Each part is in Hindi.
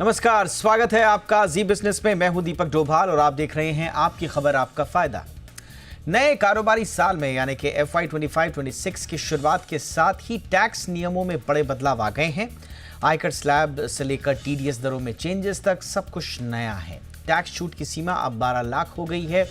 नमस्कार, स्वागत है आपका जी बिजनेस में। मैं हूं दीपक डोभाल और आप देख रहे हैं आपकी खबर आपका फायदा। नए कारोबारी साल में यानी कि FY 25-26 की शुरुआत के साथ ही टैक्स नियमों में बड़े बदलाव आ गए हैं। आयकर स्लैब से लेकर TDS दरों में चेंजेस तक सब कुछ नया है। टैक्स छूट की सीमा अब 12 लाख हो गई है।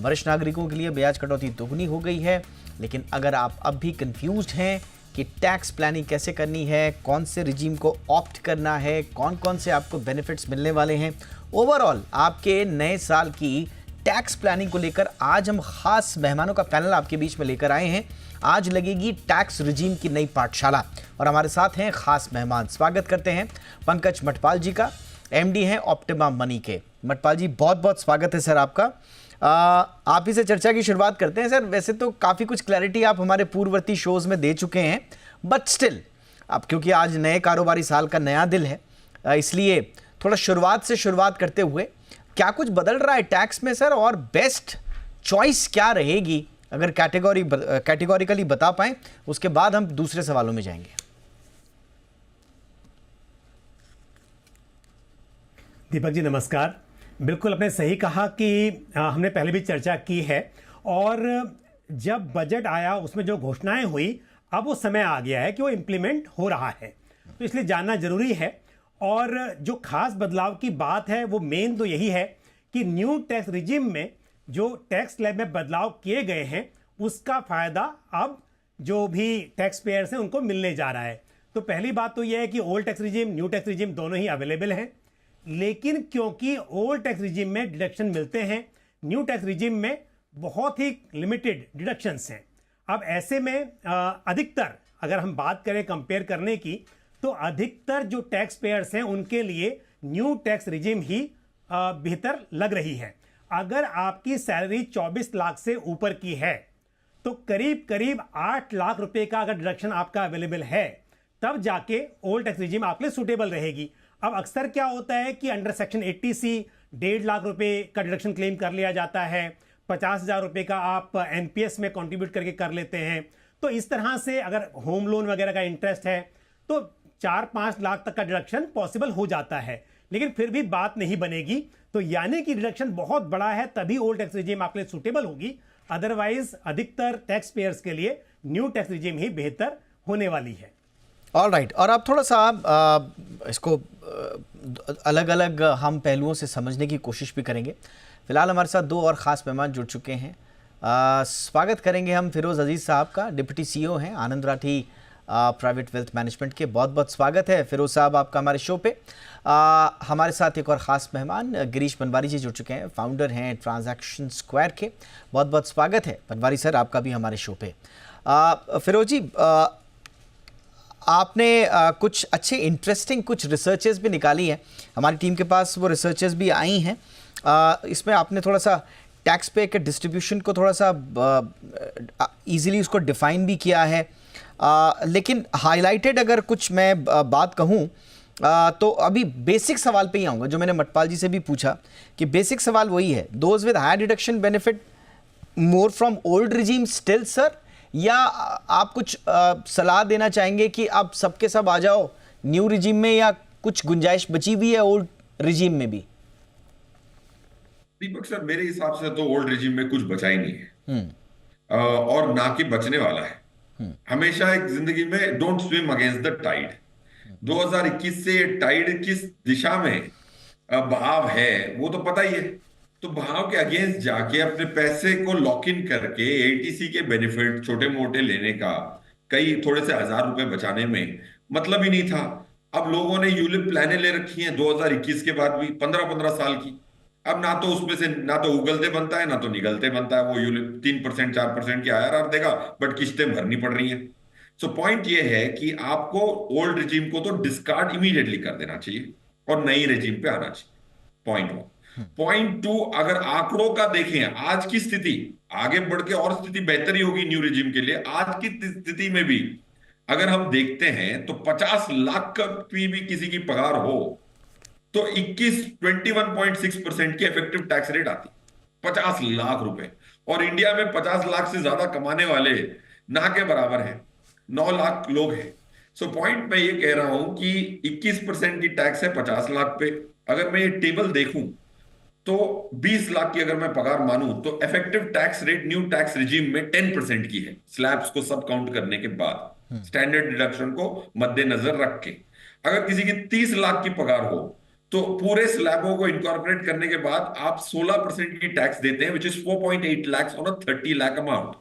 वरिष्ठ नागरिकों के लिए ब्याज कटौती दोगुनी हो गई है। लेकिन अगर आप अब भी कंफ्यूज्ड हैं कि टैक्स प्लानिंग कैसे करनी है, कौन से रिजीम को ऑप्ट करना है, कौन कौन से आपको बेनिफिट्स मिलने वाले हैं, ओवरऑल आपके नए साल की टैक्स प्लानिंग को लेकर आज हम खास मेहमानों का पैनल आपके बीच में लेकर आए हैं। आज लगेगी टैक्स रिजीम की नई पाठशाला और हमारे साथ हैं खास मेहमान। स्वागत करते हैं पंकज मटपाल जी का, MD हैं ऑप्टिमा मनी के। मटपाल जी, बहुत बहुत स्वागत है सर आपका। आप ही से चर्चा की शुरुआत करते हैं सर। वैसे तो काफ़ी कुछ क्लैरिटी आप हमारे पूर्ववर्ती शोज में दे चुके हैं, बट स्टिल अब क्योंकि आज नए कारोबारी साल का नया दिन है, इसलिए थोड़ा शुरुआत से शुरुआत करते हुए क्या कुछ बदल रहा है टैक्स में सर, और बेस्ट चॉइस क्या रहेगी अगर कैटेगोरिकली बता पाएं, उसके बाद हम दूसरे सवालों में जाएंगे। दीपक जी नमस्कार। बिल्कुल आपने सही कहा कि हमने पहले भी चर्चा की है और जब बजट आया उसमें जो घोषणाएं हुई, अब वो समय आ गया है कि वो इम्प्लीमेंट हो रहा है, तो इसलिए जानना जरूरी है। और जो खास बदलाव की बात है वो मेन तो यही है कि न्यू टैक्स रिजिम में जो टैक्स स्लैब में बदलाव किए गए हैं उसका फायदा अब जो भी टैक्स पेयर्स हैं उनको मिलने जा रहा है। तो पहली बात तो यह है कि old tax regime, new tax regime दोनों ही अवेलेबल हैं, लेकिन क्योंकि ओल्ड टैक्स रिजिम में डिडक्शन मिलते हैं, न्यू टैक्स रिजिम में बहुत ही लिमिटेड डिडक्शंस हैं। अब ऐसे में अधिकतर अगर हम बात करें कंपेयर करने की, तो अधिकतर जो टैक्स पेयर्स हैं उनके लिए न्यू टैक्स रिजिम ही बेहतर लग रही है। अगर आपकी सैलरी 24 लाख से ऊपर की है तो करीब करीब 8 लाख रुपए का अगर डिडक्शन आपका अवेलेबल है, तब जाके ओल्ड टैक्स रिजिम आपके लिए सुटेबल रहेगी। अब अक्सर क्या होता है कि अंडर सेक्शन 80C 1.5 लाख रुपए का डिडक्शन क्लेम कर लिया जाता है, 50,000 रुपए का आप NPS में कंट्रीब्यूट करके कर लेते हैं। तो इस तरह से अगर होम लोन वगैरह का इंटरेस्ट है तो 4-5 लाख तक का डिडक्शन पॉसिबल हो जाता है, लेकिन फिर भी बात नहीं बनेगी। तो यानी कि डिडक्शन बहुत बड़ा है तभी ओल्ड टैक्स रिजिम आपके लिए सुटेबल होगी, अदरवाइज अधिकतर टैक्स पेयर्स के लिए न्यू टैक्स रिजिम ही बेहतर होने वाली है। ऑल राइट, और आप थोड़ा सा इसको अलग अलग हम पहलुओं से समझने की कोशिश भी करेंगे। फिलहाल हमारे साथ दो और ख़ास मेहमान जुड़ चुके हैं। स्वागत करेंगे हम फिरोज़ अजीज़ साहब का, डिप्टी CEO हैं आनंद राठी प्राइवेट वेल्थ मैनेजमेंट के। बहुत बहुत स्वागत है फिरोज़ साहब आपका हमारे शो पे। हमारे साथ एक और ख़ास मेहमान गिरीश बनवारी जी जुड़ चुके हैं, फाउंडर हैं ट्रांजैक्शन स्क्वायर के। बहुत बहुत स्वागत है बनवारी सर आपका भी हमारे शो पे। फिरोज जी, आपने कुछ अच्छे इंटरेस्टिंग कुछ रिसर्चेस भी निकाली हैं, हमारी टीम के पास वो रिसर्चेस भी आई हैं। इसमें आपने थोड़ा सा टैक्स पे के डिस्ट्रीब्यूशन को थोड़ा सा इजीली उसको डिफाइन भी किया है, लेकिन हाईलाइटेड अगर कुछ मैं बात कहूँ तो अभी बेसिक सवाल पे ही आऊँगा जो मैंने मटपाल जी से भी पूछा कि बेसिक सवाल वही है, those with higher deduction benefit more from old regime still sir, या आप कुछ सलाह देना चाहेंगे कि अब सबके सब आ जाओ न्यू रिजीम में, या कुछ गुंजाइश बची हुई है ओल्ड रिजीम में भी? दीपक सर, मेरे हिसाब से तो ओल्ड रिजीम में कुछ बचा ही नहीं है और ना कि बचने वाला है। हमेशा एक जिंदगी में don't swim against the tide. 2021 से टाइड किस दिशा में बहाव है वो तो पता ही है। तो बहाव के अगेंस्ट जाके अपने पैसे को लॉक इन करके ATC के बेनिफिट छोटे मोटे लेने का, कई थोड़े से हजार रुपए बचाने में मतलब ही नहीं था। अब लोगों ने यूलिप प्लाने ले रखी हैं 2021 के बाद भी 15-15 साल की। अब ना तो उसमें से ना तो उगलते बनता है ना तो निगलते बनता है। वो यूलिप 3% 4% की IRR देगा, बट किस्तें भरनी पड़ रही हैं। सो पॉइंट ये है कि आपको ओल्ड रिजीम को तो डिस्कार्ड इमीडिएटली कर देना चाहिए और नई रिजीम पे आना चाहिए। पॉइंट 1। पॉइंट 2, अगर आंकड़ों का देखें आज की स्थिति, आगे बढ़ के और स्थिति बेहतर ही होगी न्यू रिजीम के लिए। आज की स्थिति में भी अगर हम देखते हैं तो 50 लाख की भी किसी की पगार हो तो 21.6% की इफेक्टिव टैक्स रेट आती, 50 लाख रुपए। और इंडिया में 50 लाख से ज्यादा कमाने वाले ना के बराबर हैं, 9 लाख लोग हैं। सो पॉइंट मैं ये कह रहा हूं कि 21% की टैक्स है 50 लाख पे। अगर मैं ये टेबल देखूं तो 20 लाख की अगर मैं पगार मानूं तो effective tax rate new tax regime में 10% की है, स्लैब्स को सब काउंट करने के बाद, स्टैंडर्ड डिडक्शन को मद्देनजर रख के। अगर किसी की 30 लाख की पगार हो तो पूरे स्लैबों को इनकॉर्पोरेट करने के बाद आप 16% की टैक्स देते हैं, which is 4.8 lakh on a 30 lakh amount.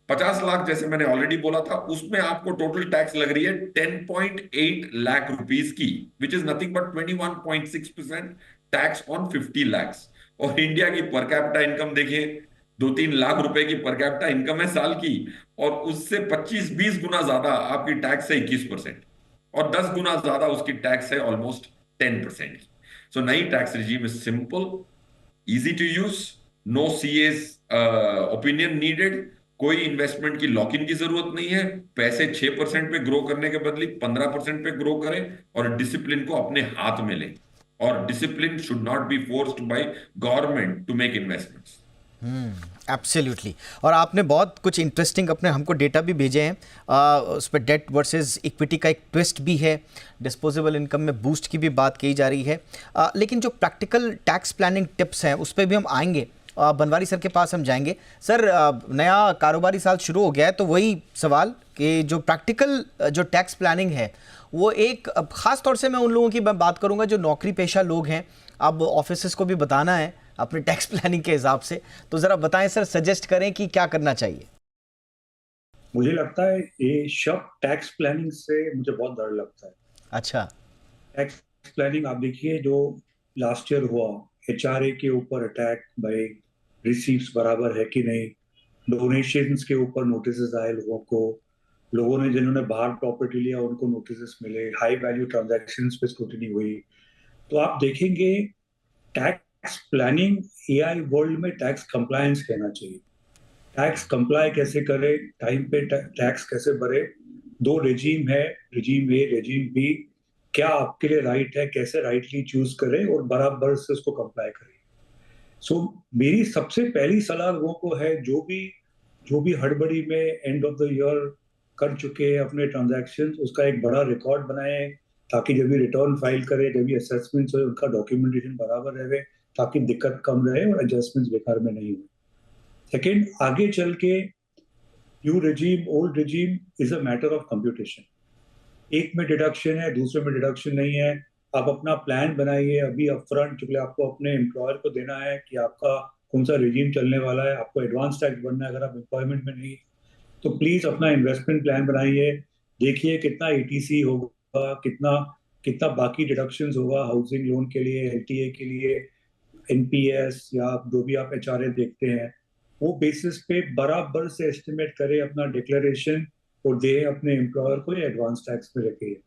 50 lakh जैसे मैंने ऑलरेडी बोला था, उसमें आपको टोटल टैक्स लग रही है 10.8 लाख रुपीस की, which is nothing but 21.6% tax on 50 lakhs। और इंडिया की पर कैपिटा इनकम देखिए, 2-3 लाख रुपए की पर कैपिटा इनकम है साल की, और उससे 25-20 गुना ज्यादा आपकी टैक्स है 21%, और 10 गुना ज्यादा उसकी टैक्स है ऑलमोस्ट 10% की। सो नई tax regime is simple, easy to use, no CS opinion needed, कोई इन्वेस्टमेंट की लॉक इन की जरूरत नहीं है। पैसे 6% पे ग्रो करने के बदले 15% पे ग्रो करें, और डिसिप्लिन को अपने हाथ में लें। और discipline should not be forced by government to make investments. Absolutely. और आपने बहुत कुछ इंटरेस्टिंग अपने हमको डेटा भी भेजे हैं। उस पर डेट वर्सेस इक्विटी का एक ट्विस्ट भी है, डिस्पोजेबल इनकम में बूस्ट की भी बात की जा रही है। लेकिन जो प्रैक्टिकल टैक्स प्लानिंग टिप्स हैं उस पर भी हम आएंगे। बनवारी सर के पास हम जाएंगे। सर, नया कारोबारी साल शुरू हो गया है, तो वही सवाल कि जो प्रैक्टिकल जो टैक्स प्लानिंग है वो एक ख़ास तौर से मैं उन लोगों की बात करूंगा जो नौकरी पेशा लोग हैं। अब ऑफिसेस को भी बताना है अपने टैक्स प्लानिंग के हिसाब से, तो ज़रा बताएं सर, सजेस्ट करें कि क्या करना चाहिए। मुझे लगता है ये शब्द टैक्स प्लानिंग से मुझे बहुत डर लगता है। अच्छा। टैक्स प्लानिंग आप देखिए जो लास्ट ईयर हुआ, एचआरए के ऊपर अटैक भाई, रिसीव्स बराबर है कि नहीं, डोनेशंस के ऊपर नोटिस आए लोगों को, लोगों ने जिन्होंने बाहर प्रॉपर्टी लिया उनको नोटिस मिले, हाई वैल्यू ट्रांजैक्शंस पे स्क्रूटिनी हुई। तो आप देखेंगे टैक्स प्लानिंग एआई वर्ल्ड में टैक्स कंप्लायंस कहना चाहिए। टैक्स कंप्लाई कैसे करे, टाइम पे टैक्स कैसे भरे, दो रेजीम है, रेजीम ए रेजीम बी, क्या आपके लिए राइट है, कैसे राइटली चूज करें और बराबर से उसको कंप्लाई करें। सो मेरी सबसे पहली सलाह लोगों को है, जो भी हड़बड़ी में एंड ऑफ द ईयर कर चुके हैं अपने ट्रांजैक्शन, उसका एक बड़ा रिकॉर्ड बनाएं, ताकि जब भी रिटर्न फाइल करे, जब भी असेसमेंट्स हो, उनका डॉक्यूमेंटेशन बराबर रहे, ताकि दिक्कत कम रहे और एडजस्टमेंट्स बेकार में नहीं हो। सेकेंड, आगे चल के new regime old regime is a matter of computation. एक में डिडक्शन है, दूसरे में डिडक्शन नहीं है। आप अपना प्लान बनाइए अभी अपफ्रंट, क्योंकि आपको अपने एम्प्लॉयर को देना है कि आपका कौन सा रेजीम चलने वाला है। आपको एडवांस टैक्स भरना है अगर आप एम्प्लॉयमेंट में नहीं, तो प्लीज अपना इन्वेस्टमेंट प्लान बनाइए। देखिए कितना एटीसी होगा, कितना कितना बाकी डिडक्शंस होगा हाउसिंग लोन के लिए, एलटीए के लिए, एनपीएस या जो भी आप एचआरए देखते हैं, वो बेसिस पे बराबर से एस्टिमेट करें अपना डिक्लेरेशन और दे अपने एम्प्लॉयर को या एडवांस टैक्स में रखिए।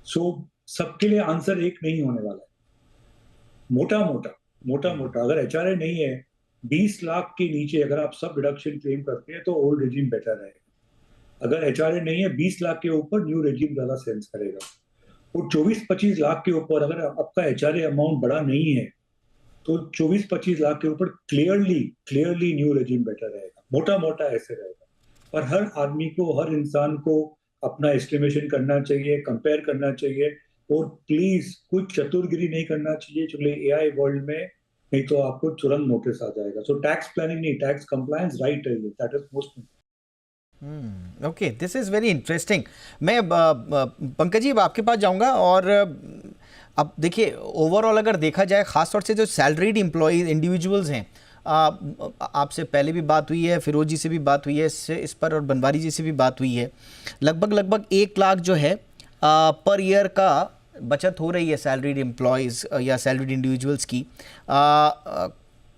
सो सबके लिए आंसर एक नहीं होने वाला है। मोटा मोटा अगर एचआरए नहीं है, 20 लाख के नीचे अगर आप सब डिडक्शन क्लेम करते हैं तो ओल्ड रेजिम बेटर रहेगा। अगर एचआरए नहीं है, 20 लाख के ऊपर न्यू रेजिम ज्यादा सेंस करेगा। और 24-25 लाख के ऊपर अगर आपका एचआरए अमाउंट बड़ा नहीं है, तो 24-25 लाख के ऊपर क्लियरली न्यू रेजिम बेटर रहेगा। मोटा मोटा ऐसे रहेगा। पर हर आदमी को, हर इंसान को अपना एस्टिमेशन करना चाहिए, कंपेयर करना चाहिए, और प्लीज कुछ चतुरगिरी नहीं करना चाहिए, क्योंकि एआई वर्ल्ड में नहीं तो आपको तुरंत नोटिस आ जाएगा। सो टैक्स प्लानिंग नहीं, टैक्स कंप्लायंस राइट है, that is most important. Okay, this is very interesting. मैं पंकज जी अब आपके पास जाऊंगा। और अब देखिए, ओवरऑल अगर देखा जाए, ख़ासतौर से जो सैलरीड एम्प्लॉयज़ इंडिविजुअल्स हैं, आपसे पहले भी बात हुई है, फिरोज जी से भी बात हुई है इस पर, और बनवारी जी से भी बात हुई है, लगभग 1 लाख जो है पर ईयर का बचत हो रही है सैलरीड एम्प्लॉयज़ या सैलरीड इंडिविजुअल्स की।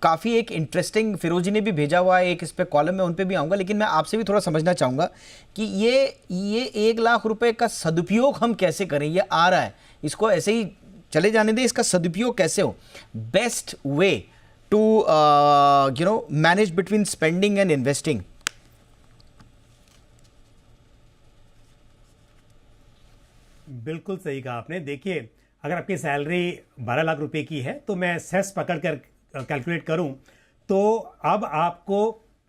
काफ़ी एक इंटरेस्टिंग फिरोज जी ने भी भेजा हुआ है एक इस पे कॉलम में, उन पे भी आऊँगा, लेकिन मैं आपसे भी थोड़ा समझना चाहूँगा कि ये 1 लाख रुपए का सदुपयोग हम कैसे करें। ये आ रहा है, इसको ऐसे ही चले जाने दें, इसका सदुपयोग कैसे हो। Best way to manage between spending and investing. बिल्कुल सही कहा आपने। देखिए, अगर आपकी सैलरी 12 लाख रुपए की है, तो मैं सेस पकड़ कर कैलकुलेट करूं तो अब आपको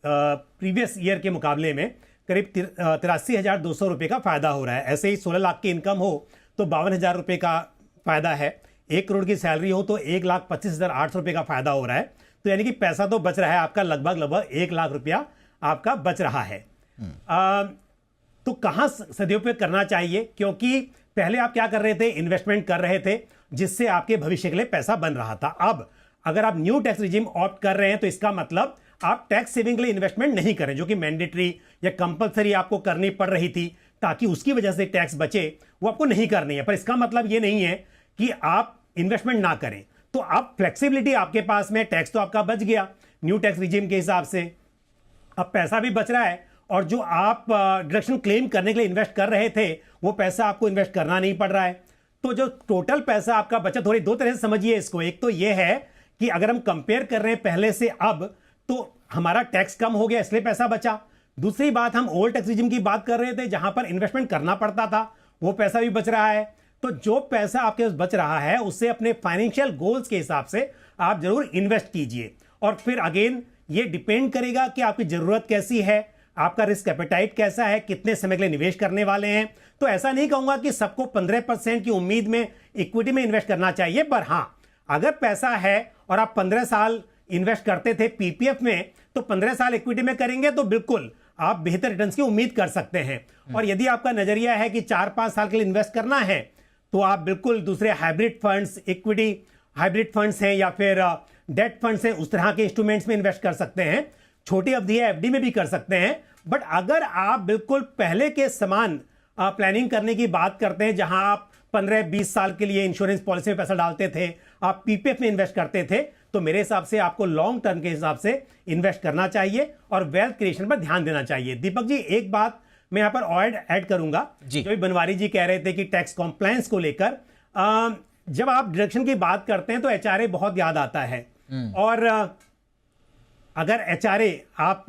प्रीवियस ईयर के मुकाबले में करीब 83,200 रुपये का फायदा हो रहा है। ऐसे ही 16 लाख की इनकम हो तो 52,000 रुपये का फायदा है। 1 करोड़ की सैलरी हो तो 1,25,800 रुपये का फायदा हो रहा है। तो यानी कि पैसा तो बच रहा है आपका, लगभग 1 लाख रुपया आपका बच रहा है। तो कहाँ सदुपयोग करना चाहिए, क्योंकि पहले आप क्या कर रहे थे, इन्वेस्टमेंट कर रहे थे जिससे आपके भविष्य के लिए पैसा बन रहा था। अब अगर आप न्यू टैक्स रिजीम ऑप्ट कर रहे हैं तो इसका मतलब आप टैक्स सेविंग के लिए इन्वेस्टमेंट नहीं करें, जो कि मैंडेटरी या कंपलसरी आपको करनी पड़ रही थी ताकि उसकी वजह से टैक्स बचे, वो आपको नहीं करनी है। पर इसका मतलब ये नहीं है कि आप इन्वेस्टमेंट ना करें। तो अब फ्लेक्सिबिलिटी आपके पास में, टैक्स तो आपका बच गया न्यू टैक्स रिजीम के हिसाब से, अब पैसा भी बच रहा है, और जो आप डिडक्शन क्लेम करने के लिए इन्वेस्ट कर रहे थे वो पैसा आपको इन्वेस्ट करना नहीं पड़ रहा है। तो जो टोटल पैसा आपका बचत हो रही, दो तरह से समझिए इसको। एक तो ये है कि अगर हम कंपेयर कर रहे हैं पहले से अब, तो हमारा टैक्स कम हो गया इसलिए पैसा बचा। दूसरी बात, हम ओल्ड टैक्स रिजिम की बात कर रहे थे जहां पर इन्वेस्टमेंट करना पड़ता था, वो पैसा भी बच रहा है। तो जो पैसा आपके पास बच रहा है उससे अपने फाइनेंशियल गोल्स के हिसाब से आप जरूर इन्वेस्ट कीजिए। और फिर अगेन ये डिपेंड करेगा कि आपकी जरूरत कैसी है, आपका रिस्क एपेटाइट कैसा है, कितने समय के लिए निवेश करने वाले हैं। तो ऐसा नहीं कहूंगा कि सबको 15% की उम्मीद में इक्विटी में इन्वेस्ट करना चाहिए, पर हां, अगर पैसा है और आप 15 साल इन्वेस्ट करते थे पीपीएफ में, तो 15 साल इक्विटी में करेंगे तो बिल्कुल आप बेहतर रिटर्न्स की उम्मीद कर सकते हैं। और यदि आपका नजरिया है कि 4-5 साल के लिए इन्वेस्ट करना है, तो आप बिल्कुल दूसरे hybrid funds, equity hybrid funds हैं या फिर डेट फंड्स हैं, उस तरह के इंस्ट्रूमेंट्स में इन्वेस्ट कर सकते हैं। छोटी अवधि है एफडी में भी कर सकते हैं। बट अगर आप बिल्कुल पहले के समान प्लानिंग करने की बात करते हैं, जहां आप 15-20 साल के लिए इंश्योरेंस पॉलिसी में पैसा डालते थे, आप पीपीएफ में इन्वेस्ट करते थे, तो मेरे हिसाब से आपको लॉन्ग टर्म के हिसाब से इन्वेस्ट करना चाहिए और वेल्थ क्रिएशन पर ध्यान देना चाहिए। दीपक जी, एक बात मैं यहां पर ऐड करूंगा, जो बनवारी जी कह रहे थे कि टैक्स कॉम्प्लायंस को लेकर, जब आप डिडक्शन की बात करते हैं तो एचआरए बहुत याद आता है। और अगर एचआरए आप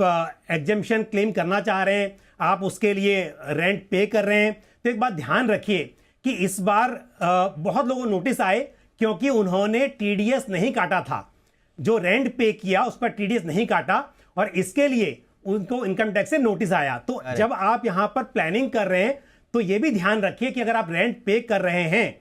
एग्जेम्पशन क्लेम करना चाह रहे हैं, आप उसके लिए रेंट पे कर रहे हैं, तो एक बात ध्यान रखिए कि इस बार बहुत लोगों को नोटिस आए क्योंकि उन्होंने टीडीएस नहीं काटा था। जो रेंट पे किया उस पर टीडीएस नहीं काटा और इसके लिए उनको इनकम टैक्स से नोटिस आया। तो जब आप यहां पर प्लानिंग कर रहे हैं तो यह भी ध्यान रखिए कि अगर आप रेंट पे कर रहे हैं,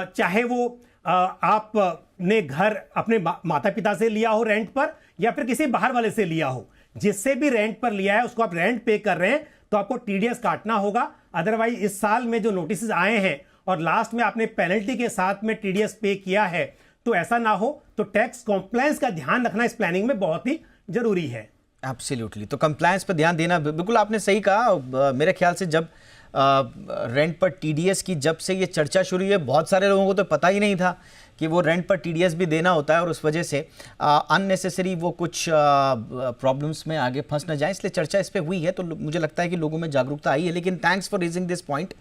चाहे वो आपने घर अपने माता पिता से लिया हो रेंट पर या फिर किसी बाहर वाले से लिया हो, जिससे भी रेंट पर लिया है उसको आप रेंट पे कर रहे हैं, तो आपको टीडीएस काटना होगा। अदरवाइज इस साल में जो नोटिस आए हैं और लास्ट में आपने पेनल्टी के साथ में टीडीएस पे किया है, तो ऐसा ना हो। तो टैक्स कॉम्प्लायंस का ध्यान रखना इस प्लानिंग में बहुत ही जरूरी है। एब्सोल्युटली। तो कंप्लायंस पर ध्यान देना, बिल्कुल आपने सही कहा। मेरे ख्याल से जब रेंट पर टीडीएस की जब से ये चर्चा शुरू हुई है, बहुत सारे लोगों को तो पता ही नहीं था कि वो रेंट पर टीडीएस भी देना होता है और उस वजह से अननेसेसरी वो कुछ प्रॉब्लम्स में आगे फंस न जाए, इसलिए चर्चा इस पे हुई है। तो मुझे लगता है कि लोगों में जागरूकता आई है। लेकिन thanks for raising this point,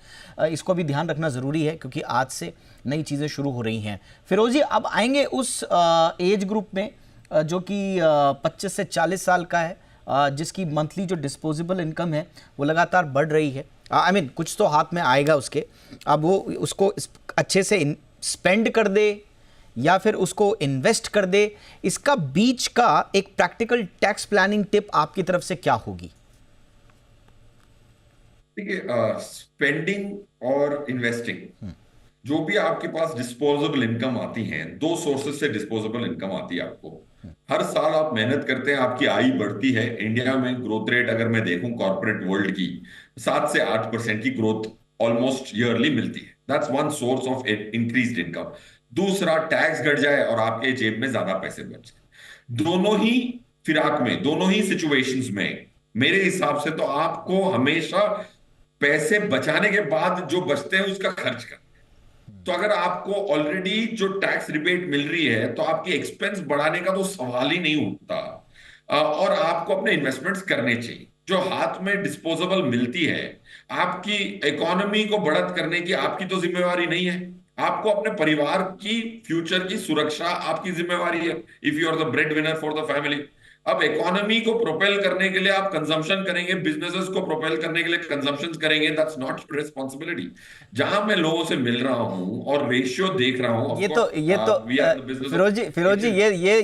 इसको भी ध्यान रखना ज़रूरी है क्योंकि आज से नई चीज़ें शुरू हो रही हैं। फिरोज जी, अब आएंगे उस एज ग्रुप में जो कि 25 से 40 साल का है, जिसकी मंथली जो डिस्पोजेबल इनकम है वो लगातार बढ़ रही है। आई मीन कुछ तो हाथ में आएगा उसके, अब वो उसको अच्छे से स्पेंड कर दे या फिर उसको इन्वेस्ट कर दे, इसका बीच का एक प्रैक्टिकल टैक्स प्लानिंग टिप आपकी तरफ से क्या होगी? देखिए, स्पेंडिंग और इन्वेस्टिंग, जो भी आपके पास डिस्पोजेबल इनकम आती है, 2 सोर्सेस से डिस्पोजेबल इनकम आती है आपको। हर साल आप मेहनत करते हैं, आपकी आय बढ़ती है। इंडिया में ग्रोथ रेट अगर मैं देखूं कॉर्पोरेट वर्ल्ड की, 7 से 8% की ग्रोथ ऑलमोस्ट ईयरली मिलती है। That's one source of increased income. दूसरा, टैक्स घट जाए और आपके जेब में ज्यादा पैसे बच जाए। दोनों ही फिराक में, दोनों ही सिचुएशंस में मेरे हिसाब से तो आपको हमेशा पैसे बचाने के बाद जो बचते हैं उसका खर्च करना। तो अगर आपको ऑलरेडी जो टैक्स रिबेट मिल रही है तो आपकी एक्सपेंस बढ़ाने का तो सवाल ही नहीं उठता। और आपको अपने इन्वेस्टमेंट्स करने चाहिए। जो हाथ में डिस्पोजेबल मिलती है, आपकी इकोनॉमी को बढ़त करने की आपकी तो जिम्मेवारी नहीं है। आपको अपने परिवार की फ्यूचर की सुरक्षा आपकी जिम्मेवारी है। If you are the bread winner for the family, अब इकोनॉमी को प्रोपेल करने के लिए आप कंजम्पशन करेंगे, बिजनेसेस को प्रोपेल करने के लिए कंजम्पशन करेंगे, दैट्स नॉट योर रिस्पॉन्सिबिलिटी। जहां मैं लोगों से मिल रहा हूं और रेशियो देख रहा हूं, ये तो we are the business. Feroz ji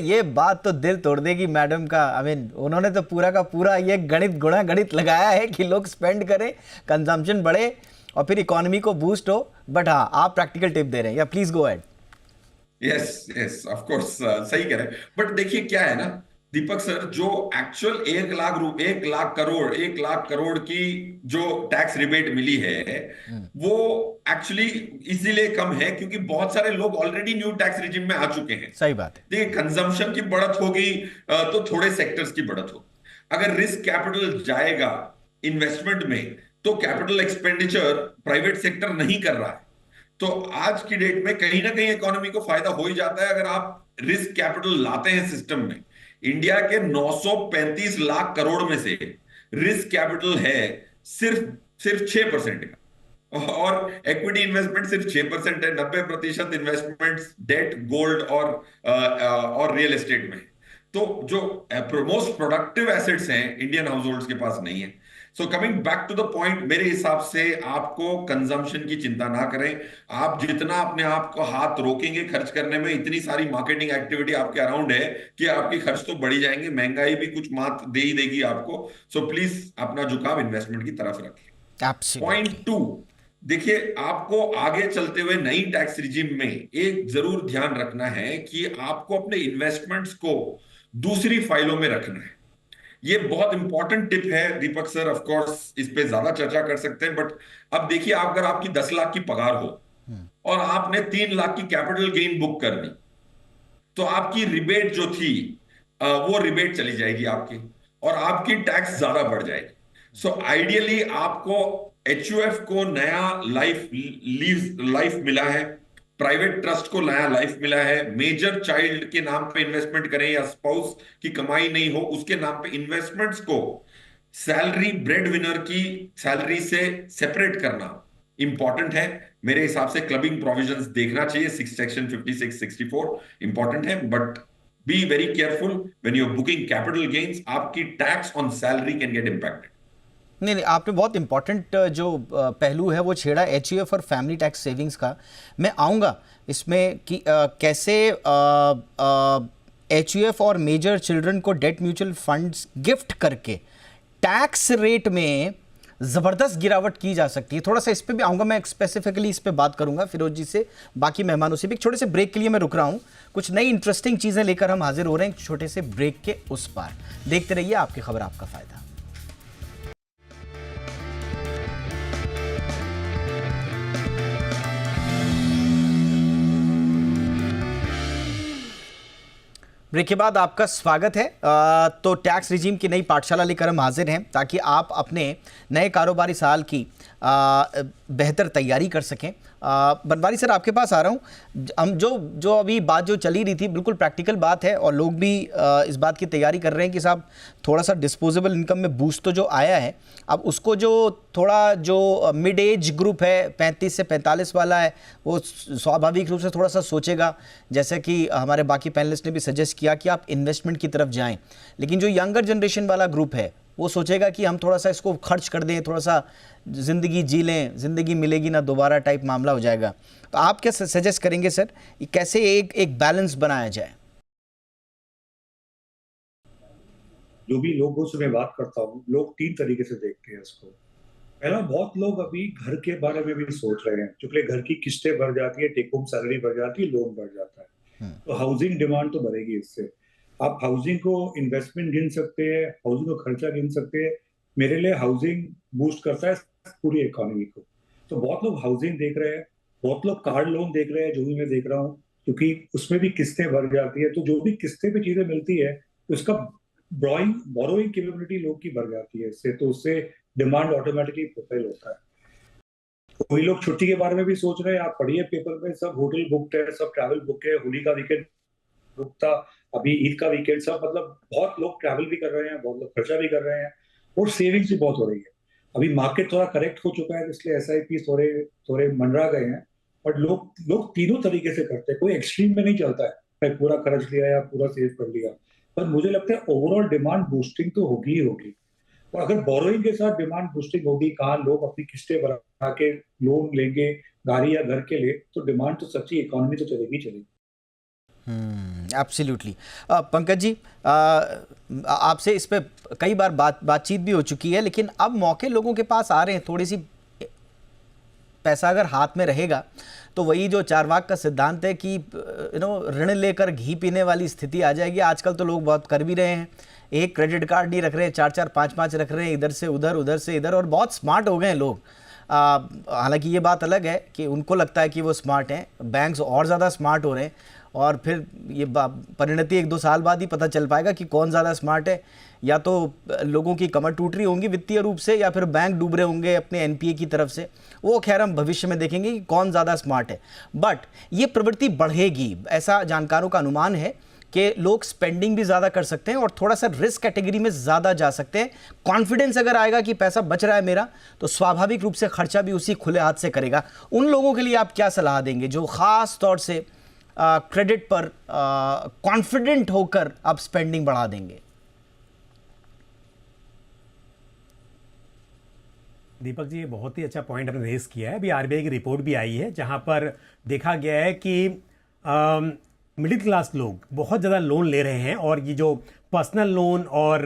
ये बात तो दिल तोड़ देगी मैडम का। आई मीन उन्होंने तो पूरा का पूरा ये गणित लगाया है कि लोग स्पेंड करें, कंजम्पशन बढ़े और फिर इकोनॉमी को बूस्ट हो। बट हाँ, आप प्रैक्टिकल टिप दे रहे हैं, या please go ahead. Yes yes of course, सही कह रहे हैं। बट देखिए क्या है ना दीपक सर, जो एक्चुअल 1 लाख करोड़ की जो टैक्स रिबेट मिली है, वो एक्चुअली इसीलिए कम है क्योंकि बहुत सारे लोग ऑलरेडी न्यू टैक्स रिजिम में आ चुके हैं। सही बात है। देखिए कंजम्पशन की बढ़त होगी तो थोड़े सेक्टर्स की बढ़त होगी। अगर रिस्क कैपिटल जाएगा इन्वेस्टमेंट में तो कैपिटल एक्सपेंडिचर प्राइवेट सेक्टर नहीं कर रहा है, तो आज की डेट में कहीं ना कहीं इकोनॉमी को फायदा हो ही जाता है अगर आप रिस्क कैपिटल लाते हैं सिस्टम में। इंडिया के 935 लाख करोड़ में से रिस्क कैपिटल है सिर्फ सिर्फ 6% का, और एक्विटी इन्वेस्टमेंट सिर्फ 6% है। 90% इन्वेस्टमेंट डेट, गोल्ड और रियल एस्टेट में। तो जो मोस्ट प्रोडक्टिव एसेट्स हैं इंडियन हाउस होल्ड्स के पास नहीं है। So coming back to the point, मेरे हिसाब से आपको कंजम्पशन की चिंता ना करें। आप जितना अपने आप को हाथ रोकेंगे खर्च करने में, इतनी सारी मार्केटिंग एक्टिविटी आपके अराउंड है कि आपके खर्च तो बढ़ी जाएंगे, महंगाई भी कुछ मात दे ही देगी आपको। सो प्लीज अपना झुकाव इन्वेस्टमेंट की तरफ रखिए। पॉइंट 2, देखिए आपको आगे चलते हुए नई टैक्स रिजिम में एक जरूर ध्यान रखना है कि आपको अपने इन्वेस्टमेंट्स को दूसरी फाइलों में रखना है। ये बहुत इंपॉर्टेंट टिप है दीपक सर, ऑफ कोर्स इस पे ज्यादा चर्चा कर सकते हैं, बट अब देखिए अगर आपकी 10 लाख की पगार हो और आपने 3 लाख की कैपिटल गेन बुक कर दी, तो आपकी रिबेट जो थी वो रिबेट चली जाएगी आपकी, और आपकी टैक्स ज्यादा बढ़ जाएगी। सो आइडियली आपको एचयूएफ को नया लाइफ मिला है, प्राइवेट ट्रस्ट को नया लाइफ मिला है। मेजर चाइल्ड के नाम पे इन्वेस्टमेंट करें या स्पाउस की कमाई नहीं हो उसके नाम पे इन्वेस्टमेंट्स को सैलरी, ब्रेड विनर की सैलरी से सेपरेट करना इंपॉर्टेंट है। मेरे हिसाब से क्लबिंग प्रोविजंस देखना चाहिए, सेक्शन 56, 64 इंपॉर्टेंट है, but be very careful when you are booking capital gains. आपकी tax on salary can get impacted. नहीं, आपने बहुत इंपॉर्टेंट जो पहलू है वो छेड़ा, एचयूएफ और फैमिली टैक्स सेविंग्स का। मैं आऊँगा इसमें कि कैसे एचयूएफ और मेजर चिल्ड्रन को डेट म्यूचुअल फंड्स गिफ्ट करके टैक्स रेट में ज़बरदस्त गिरावट की जा सकती है। थोड़ा सा इस पे भी आऊँगा, मैं स्पेसिफिकली इस पे बात करूँगा फिरोज जी से, बाकी मेहमानों से भी। एक छोटे से ब्रेक के लिए मैं रुक रहा हूँ, कुछ नई इंटरेस्टिंग चीज़ें लेकर हम हाजिर हो रहे हैं एक छोटे से ब्रेक के उस पार। देखते रहिए आपकी खबर आपका फ़ायदा। ब्रेक के बाद आपका स्वागत है। तो टैक्स रिजीम की नई पाठशाला लेकर हम हाजिर हैं ताकि आप अपने नए कारोबारी साल की बेहतर तैयारी कर सकें। बनवारी सर, आपके पास आ रहा हूँ। हम जो अभी बात जो चली रही थी बिल्कुल प्रैक्टिकल बात है, और लोग भी इस बात की तैयारी कर रहे हैं कि साहब थोड़ा सा डिस्पोजेबल इनकम में बूस्ट तो जो आया है, अब उसको जो थोड़ा जो मिड एज ग्रुप है 35 से 45 वाला है, वो स्वाभाविक रूप से थोड़ा सा सोचेगा, जैसे कि हमारे बाकी पैनलिस्ट ने भी सजेस्ट किया कि आप इन्वेस्टमेंट की तरफ जाएं। लेकिन जो यंगर जनरेशन वाला ग्रुप है वो सोचेगा कि हम थोड़ा सा इसको खर्च कर दें, थोड़ा सा ज़िंदगी जी लें, ज़िंदगी मिलेगी ना दोबारा टाइप मामला हो जाएगा। तो आप क्या सजेस्ट करेंगे सर, कैसे एक बैलेंस बनाया जाए? जो भी लोगों से मैं बात करता हूँ, लोग 3 तरीके से देखते हैं इसको। पहला, बहुत लोग अभी घर के बारे में भी सोच रहे हैं, क्योंकि घर की किस्तें बढ़ जाती है, टेक होम सैलरी बढ़ जाती है, लोन बढ़ जाता है, तो हाउसिंग डिमांड तो बढ़ेगी इससे। आप हाउसिंग को इन्वेस्टमेंट गिन सकते हैं, हाउसिंग को खर्चा गिन सकते हैं। मेरे लिए हाउसिंग बूस्ट करता है पूरी इकोनॉमी को। तो बहुत लोग हाउसिंग देख रहे हैं, बहुत लोग कार लोन देख रहे हैं, जो भी मैं देख रहा हूँ, क्योंकि उसमें भी किस्तें बढ़ जाती है। तो जो भी किस्तें पे चीजें मिलती है उसका बोरोइंग कैपेबिलिटी लोग की बढ़ जाती है इससे, तो उससे डिमांड ऑटोमेटिकली प्रोफाइल होता है। कोई लोग छुट्टी के बारे में भी सोच रहे हैं, आप पढ़िए पेपर में, सब होटल बुकड है, सब ट्रैवल बुक है, होली का वीकेंड बुक था, अभी ईद का वीकेंड, सब मतलब बहुत लोग ट्रैवल भी कर रहे हैं, बहुत लोग खर्चा भी कर रहे हैं, और सेविंग्स भी बहुत हो रही है। अभी मार्केट थोड़ा करेक्ट हो चुका है, इसलिए एसआईपी थोड़े मंडरा गए हैं, बट लोग तीनों तरीके से करते हैं, कोई एक्सट्रीम में नहीं चलता है, मैं पूरा खर्च लिया या पूरा सेव कर लिया। पर मुझे लगता है ओवरऑल डिमांड बूस्टिंग तो होगी ही होगी। और अगर बोरोइंग के साथ डिमांड बूस्टिंग होगी, कहाँ लोग अपनी किस्तें बढ़ा के लोन लेंगे गाड़ी या घर के लिए, तो डिमांड तो सच्ची इकोनॉमी तो चलेगी चलेगी। एब्सोल्युटली। पंकज जी, आपसे इस पे कई बार बातचीत भी हो चुकी है, लेकिन अब मौके लोगों के पास आ रहे हैं। थोड़ी सी पैसा अगर हाथ में रहेगा तो वही जो चारवाक का सिद्धांत है कि ऋण लेकर घी पीने वाली स्थिति आ जाएगी। आजकल तो लोग बहुत कर भी रहे हैं, एक क्रेडिट कार्ड नहीं रख रहे हैं, 4-4 5-5 रख रहे हैं, इधर से उधर उधर से इधर, और बहुत स्मार्ट हो गए हैं लोग। हालांकि ये बात अलग है कि उनको लगता है कि वो स्मार्ट हैं, बैंक्स और ज़्यादा स्मार्ट हो रहे हैं, और फिर ये परिणति 1-2 साल बाद ही पता चल पाएगा कि कौन ज़्यादा स्मार्ट है। या तो लोगों की कमर टूट रही होंगी वित्तीय रूप से, या फिर बैंक डूब रहे होंगे अपने एनपीए की तरफ से। वो खैर हम भविष्य में देखेंगे कि कौन ज़्यादा स्मार्ट है, बट ये प्रवृत्ति बढ़ेगी, ऐसा जानकारों का अनुमान है कि लोग स्पेंडिंग भी ज़्यादा कर सकते हैं और थोड़ा सा रिस्क कैटेगरी में ज़्यादा जा सकते हैं। कॉन्फिडेंस अगर आएगा कि पैसा बच रहा है मेरा, तो स्वाभाविक रूप से खर्चा भी उसी खुले हाथ से करेगा। उन लोगों के लिए आप क्या सलाह देंगे जो ख़ास तौर से क्रेडिट पर कॉन्फिडेंट होकर आप स्पेंडिंग बढ़ा देंगे? दीपक जी, ये बहुत ही अच्छा पॉइंट आपने रेस किया है। अभी आरबीआई की रिपोर्ट भी आई है जहां पर देखा गया है कि मिडिल क्लास लोग बहुत ज़्यादा लोन ले रहे हैं, और ये जो पर्सनल लोन और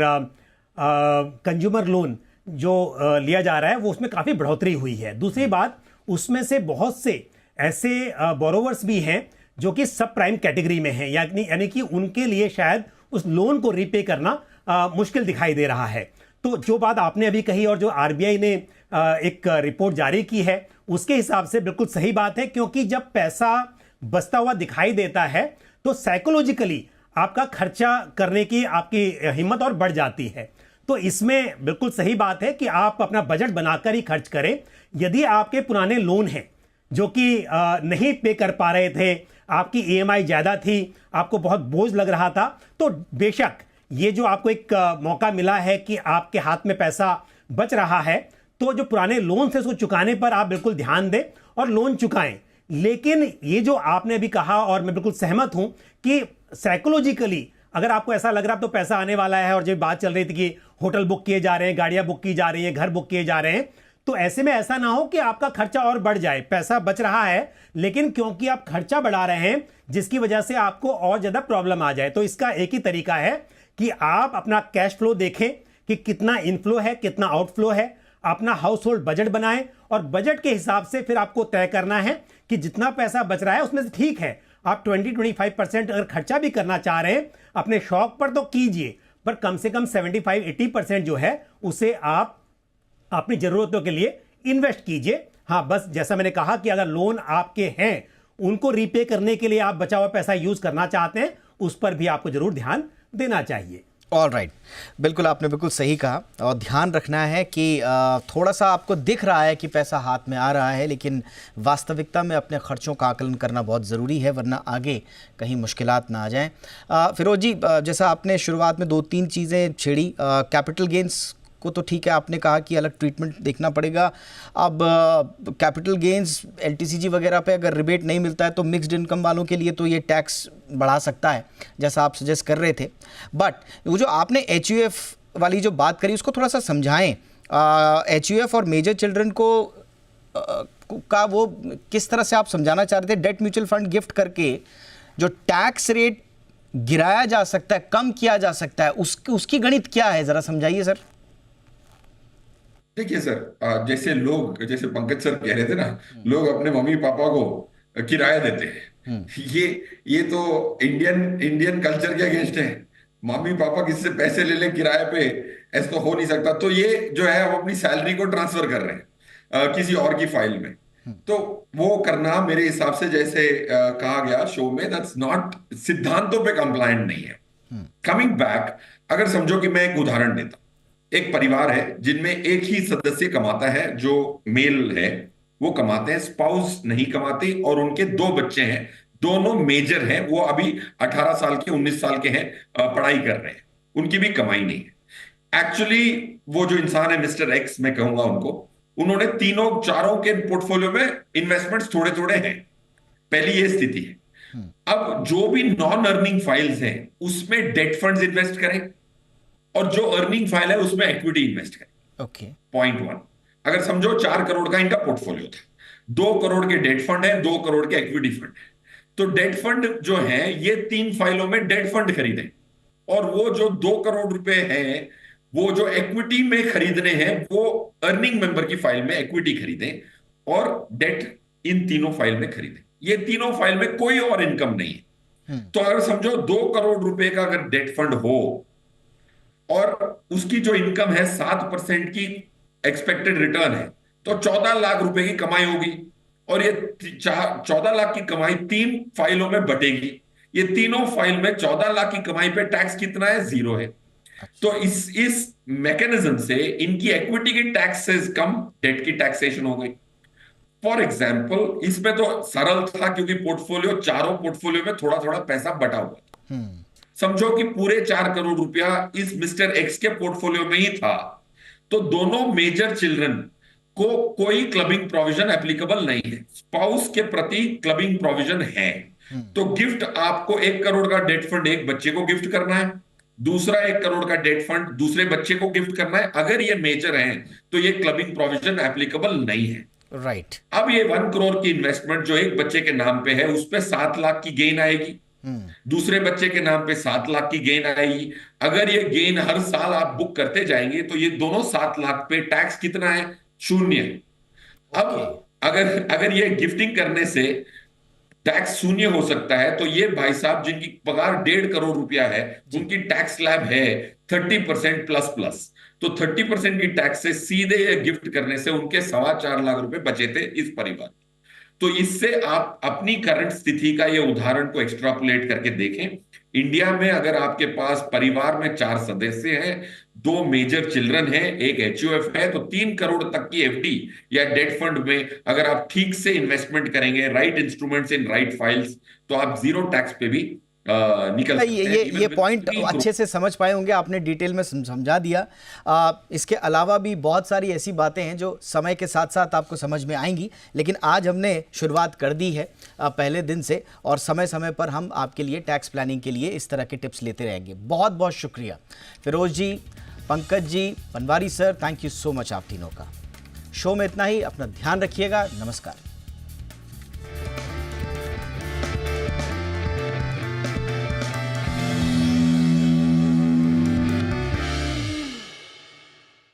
कंज्यूमर लोन जो लिया जा रहा है वो उसमें काफ़ी बढ़ोतरी हुई है। दूसरी बात, उसमें से बहुत से ऐसे बोरोवर्स भी हैं जो कि सब प्राइम कैटेगरी में हैं, यानी कि उनके लिए शायद उस लोन को रीपे करना मुश्किल दिखाई दे रहा है। तो जो बात आपने अभी कही और जो आरबीआई ने एक रिपोर्ट जारी की है, उसके हिसाब से बिल्कुल सही बात है, क्योंकि जब पैसा बचता हुआ दिखाई देता है तो साइकोलॉजिकली आपका खर्चा करने की आपकी हिम्मत और बढ़ जाती है। तो इसमें बिल्कुल सही बात है कि आप अपना बजट बनाकर ही खर्च करें। यदि आपके पुराने लोन हैं जो कि नहीं पे कर पा रहे थे, आपकी ईएमआई ज़्यादा थी, आपको बहुत बोझ लग रहा था, तो बेशक ये जो आपको एक मौका मिला है कि आपके हाथ में पैसा बच रहा है, तो जो पुराने लोन से उसको चुकाने पर आप बिल्कुल ध्यान दें और लोन चुकाएं। लेकिन ये जो आपने अभी कहा, और मैं बिल्कुल सहमत हूं कि साइकोलॉजिकली अगर आपको ऐसा लग रहा है तो पैसा आने वाला है, और जब बात चल रही थी कि होटल बुक किए जा रहे हैं, गाड़ियां बुक की जा रही है, घर बुक किए जा रहे हैं, तो ऐसे में ऐसा ना हो कि आपका खर्चा और बढ़ जाए। पैसा बच रहा है, लेकिन क्योंकि आप खर्चा बढ़ा रहे हैं जिसकी वजह से आपको और ज्यादा प्रॉब्लम आ जाए। तो इसका एक ही तरीका है कि आप अपना कैश फ्लो देखें कि कितना इनफ्लो है, कितना आउटफ्लो है, अपना हाउस होल्ड बजट बनाएं, और बजट के हिसाब से फिर आपको तय करना है कि जितना पैसा बच रहा है उसमें से ठीक है आप 20-25% अगर खर्चा भी करना चाह रहे हैं अपने शौक पर तो कीजिए, पर कम से कम 75-80% जो है उसे आप अपनी जरूरतों के लिए इन्वेस्ट कीजिए। हाँ, बस जैसा मैंने कहा कि अगर लोन आपके हैं उनको रीपे करने के लिए आप बचा हुआ पैसा यूज करना चाहते हैं, उस पर भी आपको जरूर ध्यान देना चाहिए। ऑल राइट, बिल्कुल आपने बिल्कुल सही कहा, और ध्यान रखना है कि थोड़ा सा आपको दिख रहा है कि पैसा हाथ में आ रहा है, लेकिन वास्तविकता में अपने खर्चों का आकलन करना बहुत ज़रूरी है, वरना आगे कहीं मुश्किलात ना आ जाएं। फिरोज जी, जैसा आपने शुरुआत में 2-3 चीज़ें छेड़ी, कैपिटल गेंस को तो ठीक है, आपने कहा कि अलग ट्रीटमेंट देखना पड़ेगा। अब कैपिटल गेंस एलटीसीजी वगैरह पे अगर रिबेट नहीं मिलता है तो मिक्स्ड इनकम वालों के लिए तो ये टैक्स बढ़ा सकता है, जैसा आप सजेस्ट कर रहे थे। बट वो जो आपने एचयूएफ वाली जो बात करी उसको थोड़ा सा समझाएं। एचयूएफ और मेजर चिल्ड्रन को का वो किस तरह से आप समझाना चाह रहे थे? डेट म्यूचुअल फंड गिफ्ट करके जो टैक्स रेट गिराया जा सकता है, कम किया जा सकता है, उसकी गणित क्या है, ज़रा समझाइए सर। देखिए सर, जैसे पंकज सर कह रहे थे ना, लोग अपने मम्मी पापा को किराया देते हैं। ये तो इंडियन कल्चर के अगेंस्ट है। मम्मी पापा किससे पैसे ले लें किराए पे, ऐसा तो हो नहीं सकता। तो ये जो है हम अपनी सैलरी को ट्रांसफर कर रहे हैं किसी और की फाइल में। तो वो करना मेरे हिसाब से, जैसे कहा गया शो में, दैट्स नॉट, सिद्धांतों पे कंप्लायंट नहीं है। कमिंग बैक, अगर समझो कि मैं एक उदाहरण देता हूं, एक परिवार है जिनमें एक ही सदस्य कमाता है, जो मेल है वो कमाते हैं, स्पाउस नहीं कमाते, और उनके 2 बच्चे हैं, दोनों मेजर हैं, वो अभी 18 साल के 19 साल के हैं, पढ़ाई कर रहे हैं, उनकी भी कमाई नहीं है। एक्चुअली वो जो इंसान है मिस्टर एक्स, मैं कहूंगा उनको, उन्होंने चारों के पोर्टफोलियो में इन्वेस्टमेंट्स थोड़े थोड़े हैं। पहली ये स्थिति है। अब जो भी नॉन अर्निंग फाइल्स हैं उसमें डेट फंड्स इन्वेस्ट करें, और जो अर्निंग फाइल है उसमें इक्विटी इन्वेस्ट करें। ओके। पॉइंट वन, अगर समझो 4 करोड़ का इनका पोर्टफोलियो था, 2 करोड़ के डेट फंड है, 2 करोड़ के इक्विटी फंड है, तो डेट फंड जो है ये 3 फाइलों में डेट फंड खरीदें, और वो जो 2 करोड़ रुपए हैं वो जो इक्विटी में खरीदने हैं वो अर्निंग मेंबर की फाइल में इक्विटी खरीदें, और डेट इन तीनों फाइल में खरीदें। ये तीनों फाइल में कोई और इनकम नहीं है। तो अगर समझो 2 करोड़ रुपए का अगर डेट फंड हो और उसकी जो इनकम है 7% की एक्सपेक्टेड रिटर्न है, तो 14 लाख रुपए की कमाई होगी, और ये 14 लाख की कमाई 3 फाइलों में बटेगी। ये तीनों फाइल में 14 लाख की कमाई पे टैक्स कितना है? 0 है। तो इस मैकेनिज्म से इनकी इक्विटी की टैक्सेस कम, डेट की टैक्सेशन हो गई। फॉर एग्जाम्पल इसमें तो सरल था क्योंकि पोर्टफोलियो, चारों पोर्टफोलियो में थोड़ा थोड़ा पैसा बटा हुआ। समझो कि पूरे 4 करोड़ रुपया इस मिस्टर एक्स के पोर्टफोलियो में ही था, तो दोनों मेजर चिल्ड्रन को कोई क्लबिंग प्रोविजन एप्लीकेबल नहीं है। स्पाउस के प्रति क्लबिंग प्रोविजन है। तो गिफ्ट आपको 1 करोड़ का डेट फंड एक बच्चे को गिफ्ट करना है, दूसरा 1 करोड़ का डेट फंड दूसरे बच्चे को गिफ्ट करना है। अगर ये मेजर है तो ये क्लबिंग प्रोविजन एप्लीकेबल नहीं है। राइट। अब ये 1 करोड़ की इन्वेस्टमेंट जो एक बच्चे के नाम पे है उस पे 7 लाख की गेन आएगी, दूसरे बच्चे के नाम पे 7 लाख की गेन आएगी। अगर ये गेन हर साल आप बुक करते जाएंगे तो ये दोनों 7 लाख पे टैक्स कितना है? 0। अब अगर ये गिफ्टिंग करने से टैक्स 0 हो सकता है, तो ये भाई साहब जिनकी पगार 1.5 करोड़ रुपया है उनकी टैक्स स्लैब है 30% प्लस प्लस। तो 30% की टैक्स से सीधे ये गिफ्ट करने से उनके 4.25 लाख रुपए बचे थे इस परिवार। तो इससे आप अपनी करंट स्थिति का ये उदाहरण को एक्सट्रापोलेट करके देखें। इंडिया में अगर आपके पास परिवार में 4 सदस्य हैं, 2 मेजर चिल्ड्रन हैं, एक एचयूएफ है, तो 3 करोड़ तक की एफडी या डेट फंड में अगर आप ठीक से इन्वेस्टमेंट करेंगे, right instruments in right files, तो आप 0 टैक्स पे भी निकल सकते हैं। ये पॉइंट अच्छे से समझ पाए होंगे, आपने डिटेल में समझा दिया। इसके अलावा भी बहुत सारी ऐसी बातें हैं जो समय के साथ साथ आपको समझ में आएंगी, लेकिन आज हमने शुरुआत कर दी है पहले दिन से, और समय समय पर हम आपके लिए टैक्स प्लानिंग के लिए इस तरह के टिप्स लेते रहेंगे। बहुत बहुत शुक्रिया Firoz ji, Pankaj ji, Panwari sir, thank you so much आप तीनों का। शो में इतना ही, अपना ध्यान रखिएगा। नमस्कार।